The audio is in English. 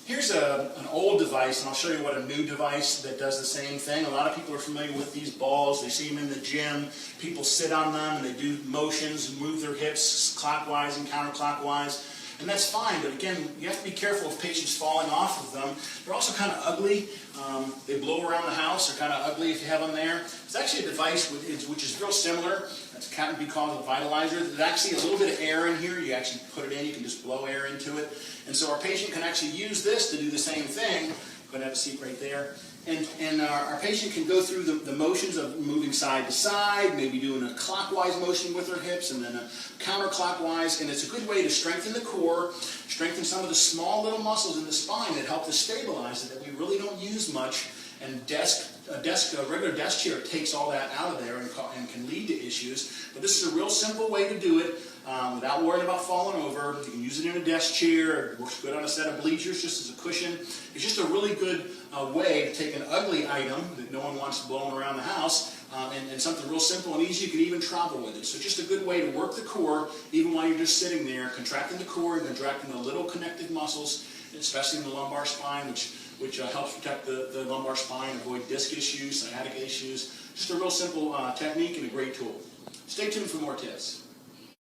Here's an old device, and I'll show you what a new device that does the same thing. A lot of people are familiar with these balls. They see them in the gym. People sit on them and they do motions and move their hips clockwise and counterclockwise. And that's fine, but again, you have to be careful of patients falling off of them. They're also kind of ugly. They blow around the house. They're kind of ugly if you have them there. It's actually a device which is real similar. It's kind of called a vitalizer. There's actually a little bit of air in here. You actually put it in. You can just blow air into it. And so our patient can actually use this to do the same thing. I'm going to have a seat right there. And our patient can go through the motions of moving side to side, maybe doing a clockwise motion with their hips and then a counterclockwise. And it's a good way to strengthen the core, strengthen some of the small little muscles in the spine that help to stabilize it that we really don't use much. And a regular desk chair takes all that out of there and can lead to issues. But this is a real simple way to do it without worrying about falling over. You can use it in a desk chair. It works good on a set of bleachers just as a cushion. It's just a really good way to take an ugly item that no one wants blowing around the house and something real simple and easy. You can even travel with it. So just a good way to work the core even while you're just sitting there, contracting the core and contracting the little connective muscles, especially in the lumbar spine, which helps protect the lumbar spine, avoid disc issues, sciatic issues. Just a real simple technique and a great tool. Stay tuned for more tips.